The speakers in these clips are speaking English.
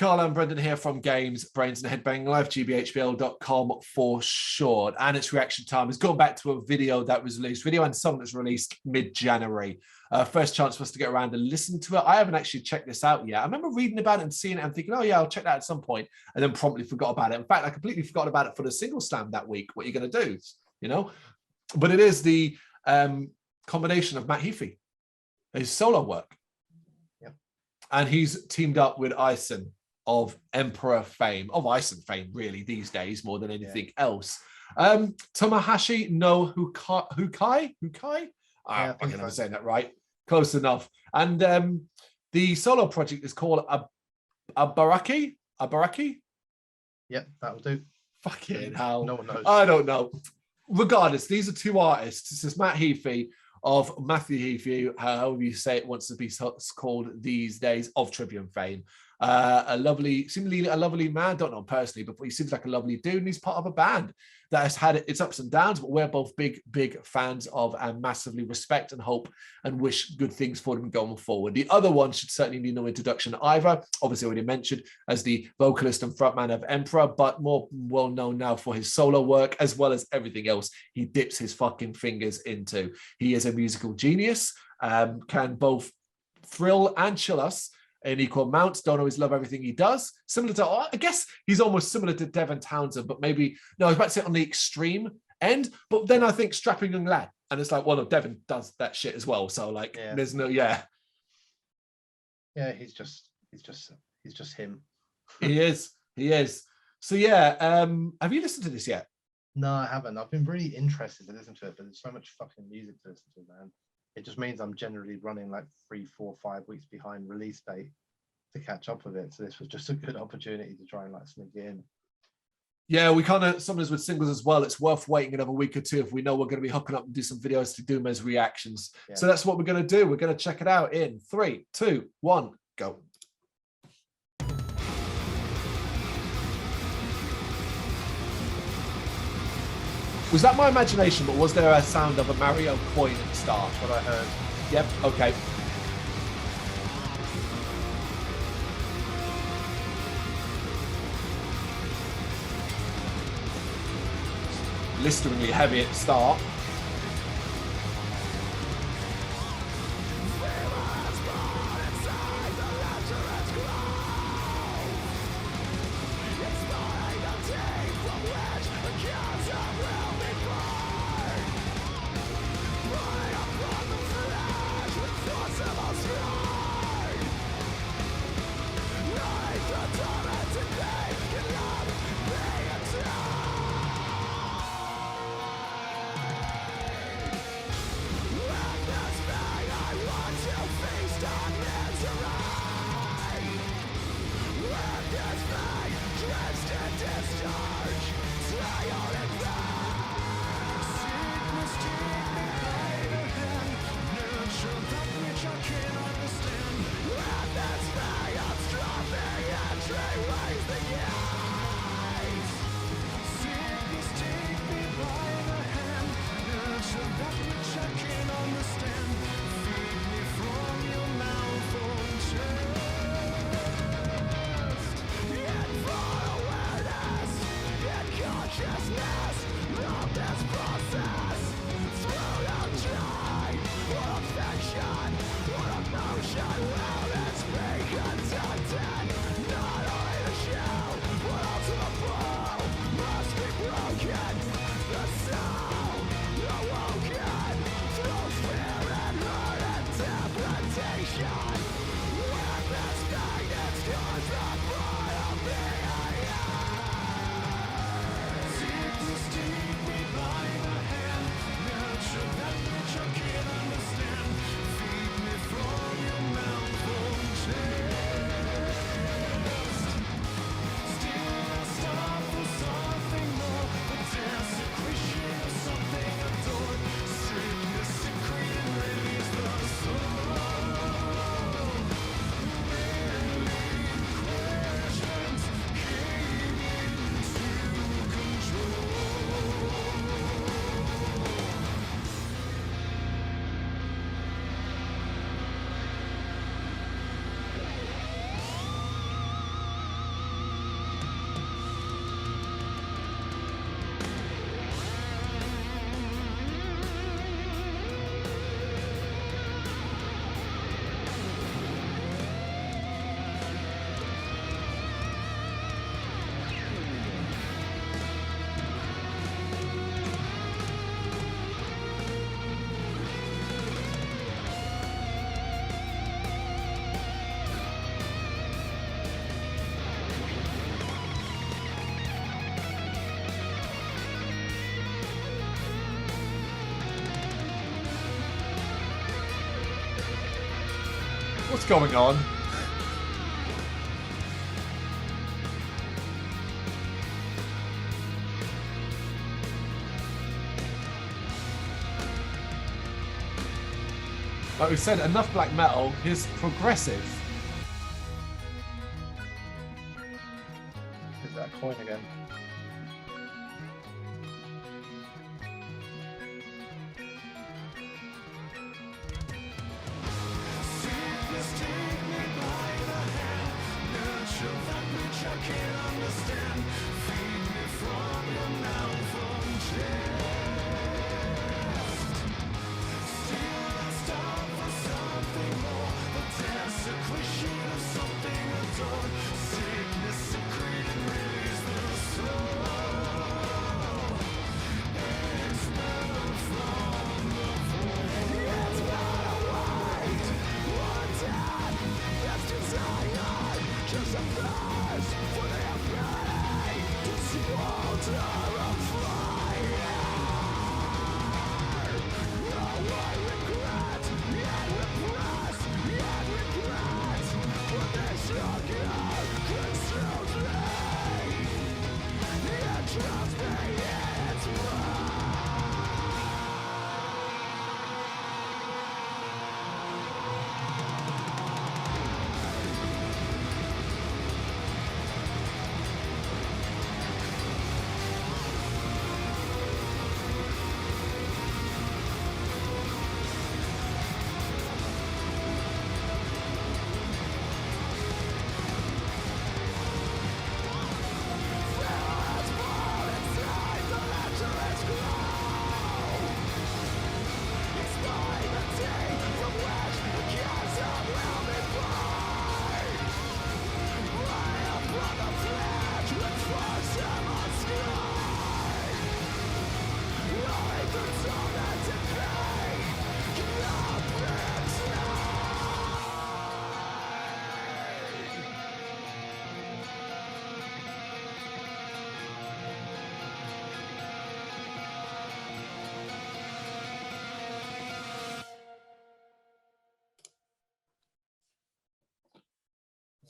Carl and Brendan here from Games, Brains and Head-Banging Life, gbhbl.com for short. And it's reaction time. It's gone back to a video that was released, video and song that's released mid-January. First chance for us to get around and listen to it. I haven't actually checked this out yet. I remember reading about it and seeing it and thinking, oh yeah, I'll check that at some point, and then promptly forgot about it. In fact, I completely forgot about it for the single slam that week. What are you going to do? You know? But it is the combination of Matt Heafy, his solo work. Yep. And he's teamed up with IHSAHN of Emperor fame, of IHSAHN fame, really, these days, more than anything else. Tamashii No Houkai? I think I'm saying that right. Close enough. And the solo project is called Ibaraki? Yep, that'll do. Fucking hell. No one knows. I don't know. Regardless, these are two artists. This is Matt Heafy of Matthew Heafy, however you say it wants to be called these days, of Trivium fame. Seemingly a lovely man, don't know him personally, but he seems like a lovely dude, and he's part of a band that has had its ups and downs, but we're both big fans of and massively respect and hope and wish good things for them going forward. The other one should certainly need no introduction either, obviously already mentioned as the vocalist and frontman of Emperor, but more well known now for his solo work as well as everything else he dips his fucking fingers into. He is a musical genius, can both thrill and chill us in equal amounts. Don't always love everything he does. Similar to, I guess he's almost similar to Devon Townsend, but maybe, no, I was about to say on the extreme end, but then I think strapping young lad. And it's like, well, no, Devon does that shit as well. So like, there's no, Yeah, he's just him. He is. So yeah, have you listened to this yet? No, I haven't. I've been really interested to listen to it, but there's so much fucking music to listen to, man. It just means I'm generally running like 3, 4, 5 weeks behind release date to catch up with it. So this was just a good opportunity to try and like sneak it in. Yeah, we kind of, sometimes with singles as well, it's worth waiting another week or two if we know we're going to be hooking up and do some videos to do them as reactions. Yeah. So that's what we're going to do. We're going to check it out in 3, 2, 1, go. Was that my imagination, but was there a sound of a Mario coin at the start? That's what I heard. Yep, okay. Blisteringly heavy at the start. What's going on? Like we said, enough black metal is progressive. Is that coin again?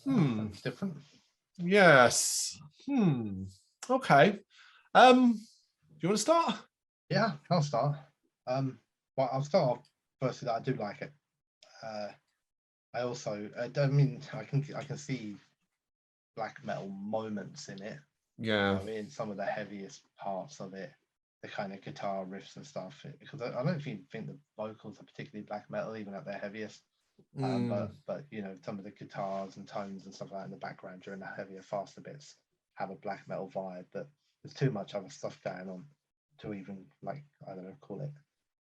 Sounds different. Yes. Okay. Do you want to start? Yeah, I'll start. Well, I'll start off firstly that I do like it. I also, I mean, I can see black metal moments in it. Yeah. I mean, some of the heaviest parts of it, the kind of guitar riffs and stuff. Because I don't think the vocals are particularly black metal, even at their heaviest. But you know, some of the guitars and tones and stuff like that in the background during the heavier, faster bits have a black metal vibe. But there's too much other stuff going on to even, like, I don't know, call it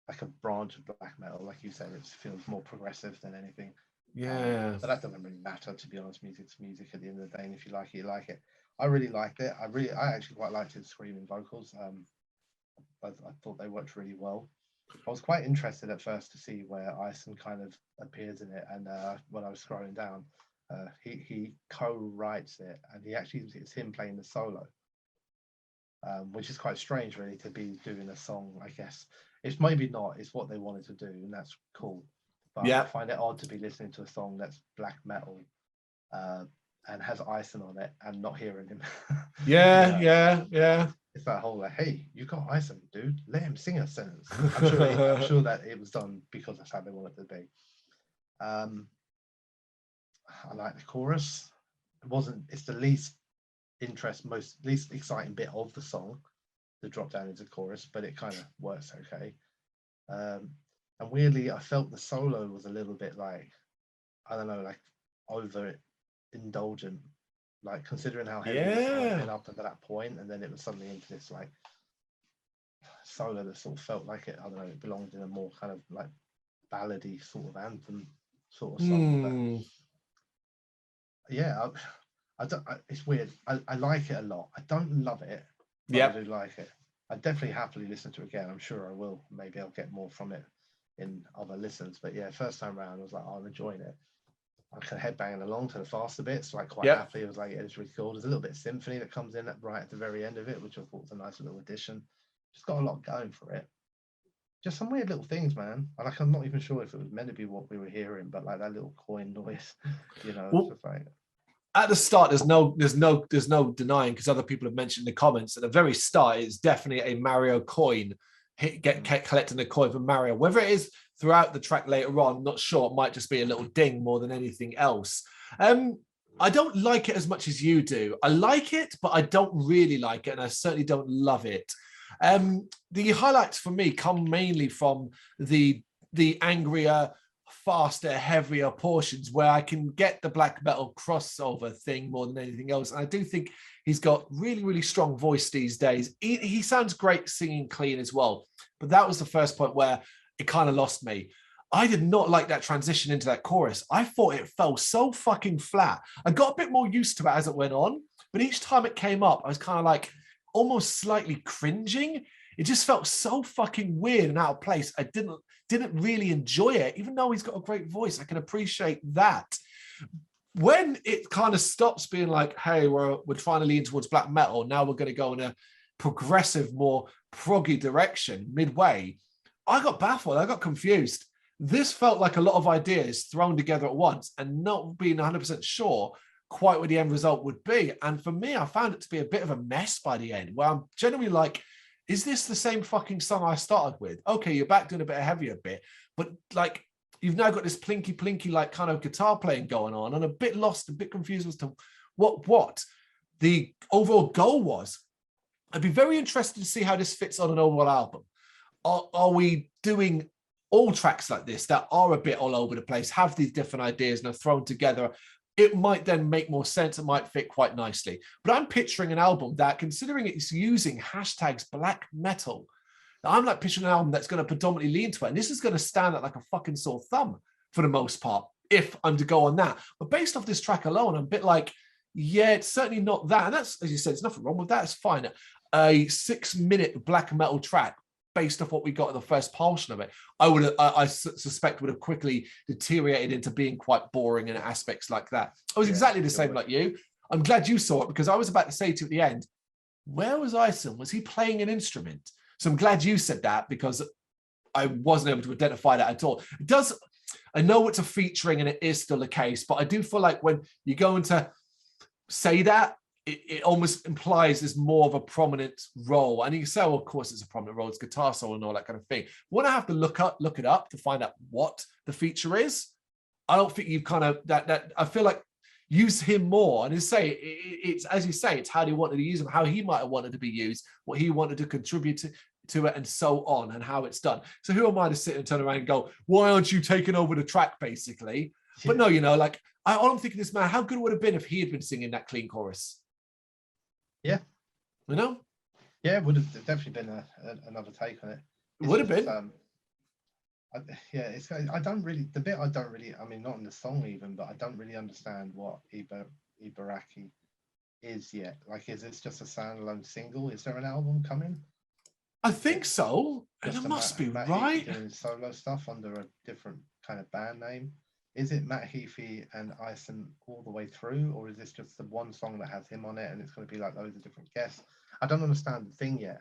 like a branch of black metal. Like you said, it feels more progressive than anything. Yeah. But that doesn't really matter, to be honest. Music's music at the end of the day, and if you like it, you like it. I really liked it. I actually quite liked his screaming vocals. I thought they worked really well. I was quite interested at first to see where IHSAHN kind of appears in it, and when I was scrolling down, he co-writes it, and it's him playing the solo, which is quite strange, really, to be doing a song. I guess it's maybe not. It's what they wanted to do, and that's cool. But I find it odd to be listening to a song that's black metal and has IHSAHN on it and not hearing him. Yeah. It's that whole like, hey, you got IHSAHN, dude. Let him sing a sentence. I'm sure that it was done because that's how they wanted it to be. I like the chorus. It's the least exciting bit of the song, the drop down into chorus, but it kind of works okay. And weirdly, I felt the solo was a little bit like, I don't know, like over indulgent, like considering how heavy the song had been up to that point, and then it was suddenly into this like solo that sort of felt like it, I don't know, it belonged in a more kind of like ballady sort of anthem sort of song. But yeah, it's weird. I like it a lot. I don't love it, but I do like it. I definitely happily listen to it again. I'm sure I will. Maybe I'll get more from it in other listens. But yeah, first time around, I was like, oh, I'm enjoying it. I kind of headbanging along to the faster bits, like quite happily. It was like, it's really cool. There's a little bit of symphony that comes in right at the very end of it, which I thought was a nice little addition. Just got a lot going for it. just some weird little things, man. Like, I'm not even sure if it was meant to be what we were hearing, but like that little coin noise, you know, Well, it's just like. At the start, there's no denying, because other people have mentioned in the comments, at the very start, it's definitely a Mario coin. Collecting the coin from Mario. Whether it is throughout the track later on, not sure. It might just be a little ding more than anything else. I don't like it as much as you do. I like it, but I don't really like it, and I certainly don't love it. The highlights for me come mainly from the angrier, faster, heavier portions where I can get the black metal crossover thing more than anything else. And I do think he's got really, really strong voice these days. He sounds great singing clean as well. But that was the first point where it kind of lost me. I did not like that transition into that chorus. I thought it fell so fucking flat. I got a bit more used to it as it went on, but each time it came up, I was kind of like almost slightly cringing. It just felt so fucking weird and out of place. I didn't really enjoy it, even though he's got a great voice. I can appreciate that. When it kind of stops being like, hey, we're trying to lean towards black metal, now we're going to go in a progressive, more proggy direction midway, I got baffled. I got confused. This felt like a lot of ideas thrown together at once and not being 100% sure quite what the end result would be. And for me, I found it to be a bit of a mess by the end, where I'm generally like, is this the same fucking song I started with? Okay, you're back doing a bit of heavier bit, but like you've now got this plinky like kind of guitar playing going on, and a bit lost, a bit confused as to what the overall goal was. I'd be very interested to see how this fits on an overall album. Are we doing all tracks like this that are a bit all over the place, have these different ideas and are thrown together? It might then make more sense. It might fit quite nicely. But I'm picturing an album that, considering it's using hashtags black metal, I'm like picturing an album that's going to predominantly lean to it. And this is going to stand out like a fucking sore thumb for the most part, if I'm to go on that. But based off this track alone, I'm a bit like, yeah, it's certainly not that. And that's, as you said, there's nothing wrong with that. It's fine. A 6-minute black metal track based off what we got in the first portion of it, I suspect would have quickly deteriorated into being quite boring in aspects like that. I was exactly the same like you. I'm glad you saw it, because I was about to say to you at the end, where was IHSAHN? Was he playing an instrument? So I'm glad you said that, because I wasn't able to identify that at all. It does, I know it's a featuring and it is still the case, but I do feel like when you're going to say that, it almost implies there's more of a prominent role. And you can say, well, of course it's a prominent role, it's guitar solo and all that kind of thing. When I have to look it up to find out what the feature is, I don't think you've kind of, that I feel like use him more. And it's as you say, it's how he wanted to use him, how he might have wanted to be used, what he wanted to contribute to it, and so on, and how it's done. So who am I to sit and turn around and go, why aren't you taking over the track, basically? But no, like, I'm thinking this man, how good would it have been if he had been singing that clean chorus? Yeah. You know? Yeah, it would have definitely been another take on it. It would have been. I don't really, I mean, not in the song even, but I don't really understand what Ibaraki is yet. Like, is this just a standalone single? Is there an album coming? I think so. And it must be right. Doing solo stuff under a different kind of band name. Is it Matt Heafy and IHSAHN all the way through, or is this just the one song that has him on it and it's going to be like loads of different guests? I don't understand the thing yet.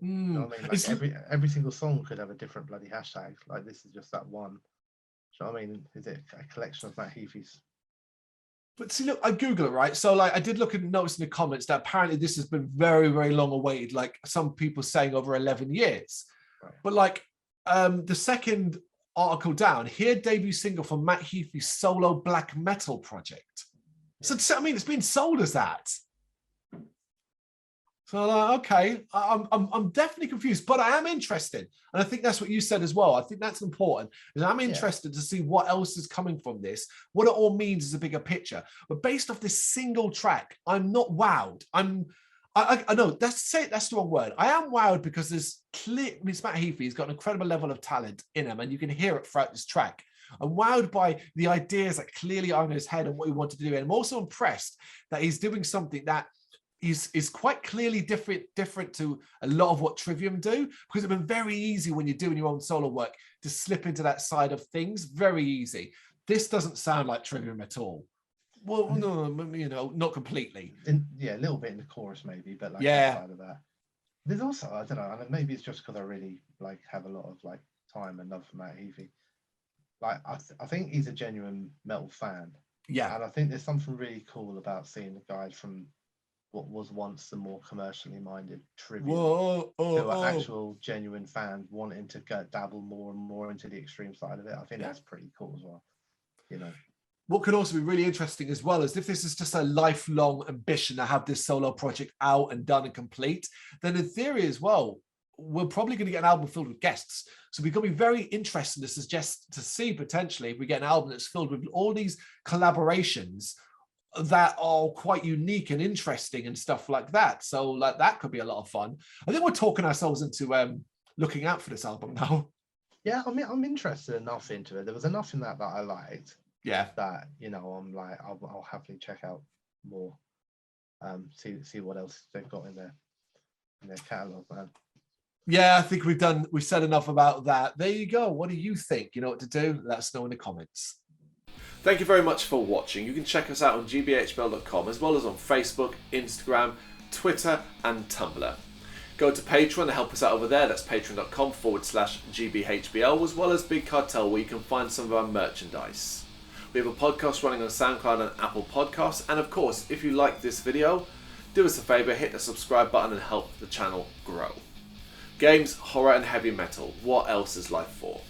You know what I mean? Like every single song could have a different bloody hashtag. Like, this is just that one. Do you know what I mean? Is it a collection of Matt Heafy's? But see, look, I Google it, right? So like I did look and notice in the comments that apparently this has been very, very long awaited, like some people saying over 11 years. Right. But like the second article down, here debut single from Matt Heafy's solo black metal project. Yeah. So I mean, it's been sold as that. So okay, I'm definitely confused, but I am interested, and I think that's what you said as well. I think that's important. And I'm interested to see what else is coming from this, what it all means as a bigger picture. But based off this single track, I'm not wowed. I know that's the wrong word. I am wowed because there's clear. I mean, Matt Heafy has got an incredible level of talent in him, and you can hear it throughout this track. I'm wowed by the ideas that clearly are in his head and what he wanted to do, and I'm also impressed that he's doing something that is quite clearly different to a lot of what Trivium do, because it's been very easy when you're doing your own solo work to slip into that side of things. Very easy. This doesn't sound like Trivium at all. Well, no, not completely. A little bit in the chorus maybe, but like outside of that. There's also, I don't know, and maybe it's just because I really like have a lot of like time and love for Matt Heafy. Like I think he's a genuine metal fan, Yeah. and I think there's something really cool about seeing the guys from what was once the more commercially minded Trivium, Whoa, who are actual genuine fans wanting to go dabble more and more into the extreme side of it. I think that's pretty cool as well. You know. What could also be really interesting as well is if this is just a lifelong ambition to have this solo project out and done and complete, then in theory as well, we're probably going to get an album filled with guests. So we're going to be very interested to see potentially if we get an album that's filled with all these collaborations that are quite unique and interesting and stuff like that. So like that could be a lot of fun. I think we're talking ourselves into looking out for this album now. Yeah, I mean, I'm interested enough into it. There was enough in that I liked. Yeah. That, you know, I'm like, I'll happily check out more. See what else they've got in their catalogue, man. Yeah, I think we've said enough about that. There you go. What do you think? You know what to do? Let us know in the comments. Thank you very much for watching. You can check us out on gbhbl.com as well as on Facebook, Instagram, Twitter and Tumblr. Go to Patreon to help us out over there. That's patreon.com/gbhbl, as well as Big Cartel, where you can find some of our merchandise. We have a podcast running on SoundCloud and Apple Podcasts. And of course, if you like this video, do us a favour, hit the subscribe button and help the channel grow. Games, horror and heavy metal. What else is life for?